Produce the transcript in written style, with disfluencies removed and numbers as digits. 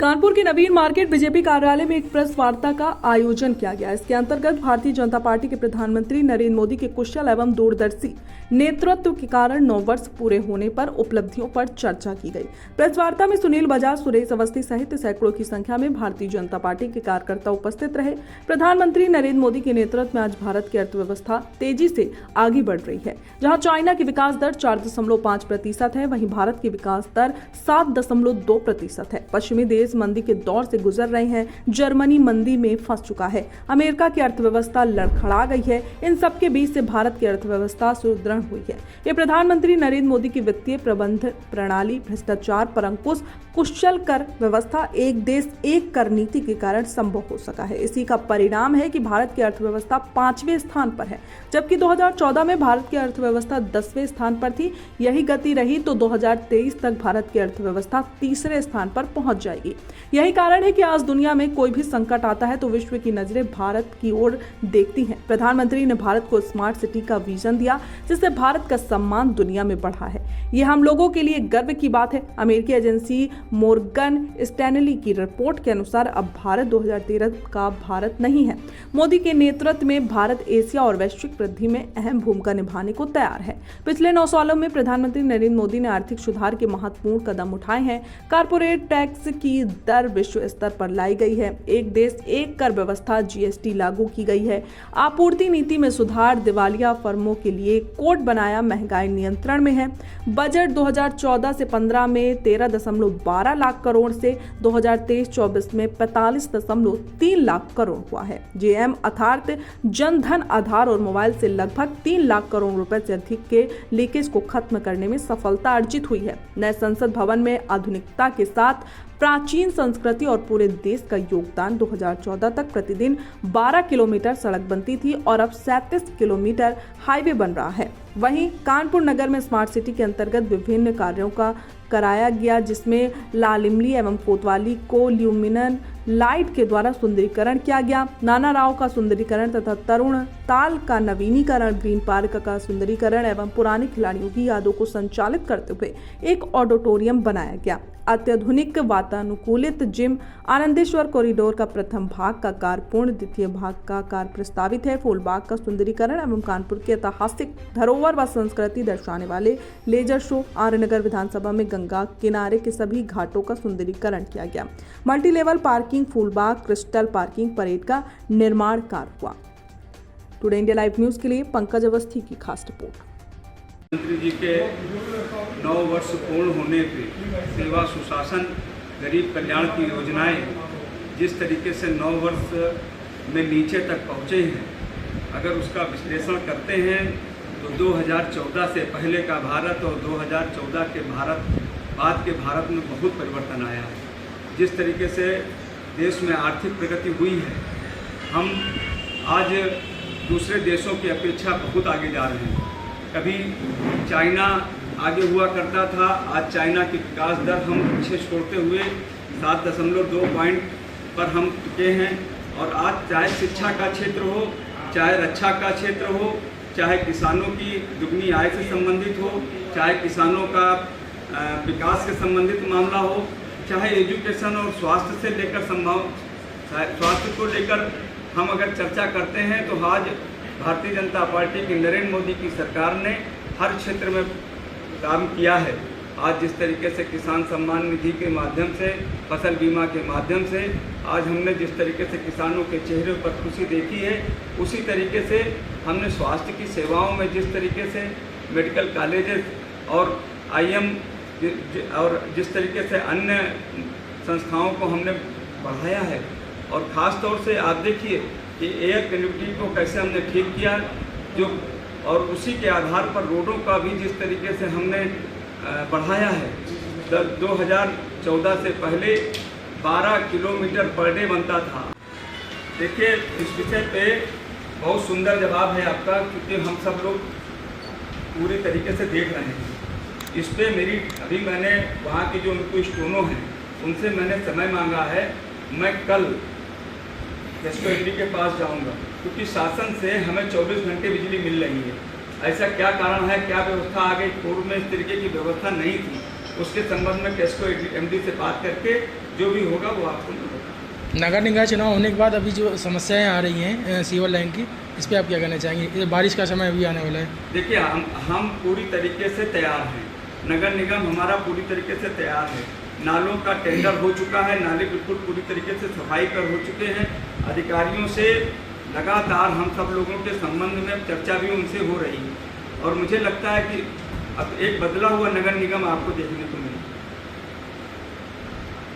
कानपुर के नवीन market BJP कार्यालय में एक प्रेस वार्ता का आयोजन किया गया। इसके अंतर्गत भारतीय जनता पार्टी के प्रधानमंत्री नरेंद्र मोदी के कुशल एवं दूरदर्शी नेतृत्व के कारण 9 वर्ष पूरे होने पर उपलब्धियों पर चर्चा की गई। प्रेस वार्ता में सुनील बजाज, सुरेश अवस्थी सहित सैकड़ों की संख्या में भारतीय जनता पार्टी के कार्यकर्ता उपस्थित रहे। प्रधानमंत्री नरेंद्र मोदी के नेतृत्व में आज भारत की अर्थव्यवस्था तेजी से आगे बढ़ रही है। जहाँ चाइना की विकास दर 4.5% है, वहीं भारत की विकास दर 7.2% है। पश्चिमी देश मंदी के दौर से गुजर रहे हैं। जर्मनी मंदी में फंस चुका है। अमेरिका की अर्थव्यवस्था लड़खड़ा गई है। इन सब के बीच से भारत की अर्थव्यवस्था सुदृढ़ हुई है। ये प्रधानमंत्री नरेंद्र मोदी की वित्तीय प्रबंधन प्रणाली, भ्रष्टाचार पर अंकुश, कुशल कर व्यवस्था, एक देश एक कर नीति के कारण संभव हो सका है। इसी का परिणाम है कि भारत की अर्थव्यवस्था 5वें स्थान पर है, जबकि 2014 में भारत की अर्थव्यवस्था 10वें स्थान पर थी। यही गति रही तो 2023 तक भारत की अर्थव्यवस्था 3रे स्थान पर पहुंच जाएगी। यही कारण है कि आज दुनिया में कोई भी संकट आता है तो विश्व की नजरें भारत की ओर देखती हैं। प्रधानमंत्री ने भारत को स्मार्ट सिटी का विजन दिया, जिससे भारत का सम्मान दुनिया में बढ़ा है। ये हम लोगों के लिए गर्व की बात है। अमेरिकी एजेंसी मोर्गन स्टैनली की रिपोर्ट के अनुसार अब भारत 2013 का भारत नहीं है। मोदी के नेतृत्व में भारत एशिया और वैश्विक वृद्धि में अहम भूमिका निभाने को तैयार है। पिछले 9 सालों में प्रधानमंत्री नरेंद्र मोदी ने आर्थिक सुधार के महत्वपूर्ण कदम उठाए हैं। कारपोरेट टैक्स की दर विश्व स्तर पर लाई गई है। एक देश एक कर व्यवस्था जीएसटी लागू की गई है। आपूर्ति नीति में सुधार, दिवालिया फर्मों के लिए कोड बनाया, महंगाई नियंत्रण में है। बजट 2014 से 15 में 13.12 लाख करोड़ से 2023-24 में 45.3 लाख करोड़ हुआ है। जेएम अर्थात जन धन आधार और मोबाइल से लगभग 3 लाख करोड़ रुपए से अधिक के लीकेज को खत्म करने में सफलता अर्जित हुई है। नए संसद भवन में आधुनिकता के साथ प्राचीन संस्कृति और पूरे देश का योगदान। 2014 तक प्रतिदिन 12 किलोमीटर सड़क बनती थी और अब 37 किलोमीटर हाईवे बन रहा है। वहीं कानपुर नगर में स्मार्ट सिटी के अंतर्गत विभिन्न कार्यों का कराया गया, जिसमें लाल इमली एवं कोतवाली को ल्यूमिनन लाइट के द्वारा सुंदरीकरण किया गया। नाना राव का सुंदरीकरण तथा तरुण ताल का नवीनीकरण, ग्रीन पार्क का सुंदरीकरण एवं पुराने खिलाड़ियों की यादों को संचालित करते हुए एक ऑडिटोरियम बनाया गया। अत्याधुनिक वातानुकूलित जिम, आनंदेश्वर कॉरिडोर का प्रथम भाग का कार्य पूर्ण, द्वितीय भाग का कार्य प्रस्तावित है। फूलबाग का सुंदरीकरण एवं कानपुर की ऐतिहासिक धरोहर व संस्कृति दर्शाने वाले लेजर शो, आर्यनगर विधानसभा में गंगा किनारे के सभी घाटों का सुंदरीकरण किया गया। Multi level parking, Phoolbagh crystal parking, parade का निर्माण कार्य हुआ। टुडे इंडिया लाइव न्यूज के लिए पंकज अवस्थी की खास रिपोर्ट। मंत्री जी के 9 वर्ष पूर्ण होने पे सेवा, सुशासन, गरीब कल्याण की योजनाएं जिस तरीके से 9 वर्ष में नीचे तक पहुँचे हैं, अगर उसका विश्लेषण करते हैं तो 2014 से पहले का भारत और 2014 के बाद के भारत में बहुत परिवर्तन आया है। जिस तरीके से देश में आर्थिक प्रगति हुई है, हम आज दूसरे देशों की अपेक्षा बहुत आगे जा रहे हैं। कभी चाइना आगे हुआ करता था, आज चाइना की विकास दर हम पीछे छोड़ते हुए 7.2 पॉइंट पर हम टिके हैं। और आज चाहे शिक्षा का क्षेत्र हो, चाहे रक्षा का क्षेत्र हो, चाहे किसानों की दुगनी आय से संबंधित हो, चाहे किसानों का विकास से संबंधित मामला हो, चाहे एजुकेशन और स्वास्थ्य से लेकर स्वास्थ्य को लेकर हम अगर चर्चा करते हैं तो आज भारतीय जनता पार्टी की नरेंद्र मोदी की सरकार ने हर क्षेत्र में काम किया है। आज जिस तरीके से किसान सम्मान निधि के माध्यम से, फसल बीमा के माध्यम से आज हमने जिस तरीके से किसानों के चेहरे पर खुशी देखी है, उसी तरीके से हमने स्वास्थ्य की सेवाओं में जिस तरीके से मेडिकल कॉलेजेस और आईएम और जिस तरीके से अन्य संस्थाओं को हमने बढ़ाया है। और ख़ास तौर से आप देखिए कि एयर कनेक्टिविटी को कैसे हमने ठीक किया, जो और उसी के आधार पर रोडों का भी जिस तरीके से हमने बढ़ाया है। 2014 से पहले 12 किलोमीटर पर डे बनता था। देखिए, इस विषय पे बहुत सुंदर जवाब है आपका, क्योंकि हम सब लोग पूरी तरीके से देख रहे हैं। इस पर मैंने वहाँ की जो उनको स्टोनो हैं उनसे मैंने समय मांगा है। मैं कल एसपीडी के पास जाऊंगा, क्योंकि शासन से हमें 24 घंटे बिजली मिल रही है। ऐसा क्या कारण है, क्या व्यवस्था आ गई? पूर्व में इस तरीके की व्यवस्था नहीं थी। उसके संबंध में कैस्को एमडी से बात करके जो भी होगा वो आपको मैं बताऊंगा। नगर निकाय चुनाव होने के बाद अभी जो समस्याएं आ रही हैं सीवर लाइन की, इस पर आप क्या कहना चाहेंगे? ये बारिश का समय अभी आने वाला है। देखिए हम पूरी तरीके से तैयार हैं, नगर निगम हमारा पूरी तरीके से तैयार है। नालों का टेंडर हो चुका है, नाले बिल्कुल पूरी तरीके से सफाई कर हो चुके हैं। अधिकारियों से लगातार हम सब लोगों के संबंध में चर्चा भी उनसे हो रही है और मुझे लगता है कि अब एक बदला हुआ नगर निगम आपको देखने को मिलेगा।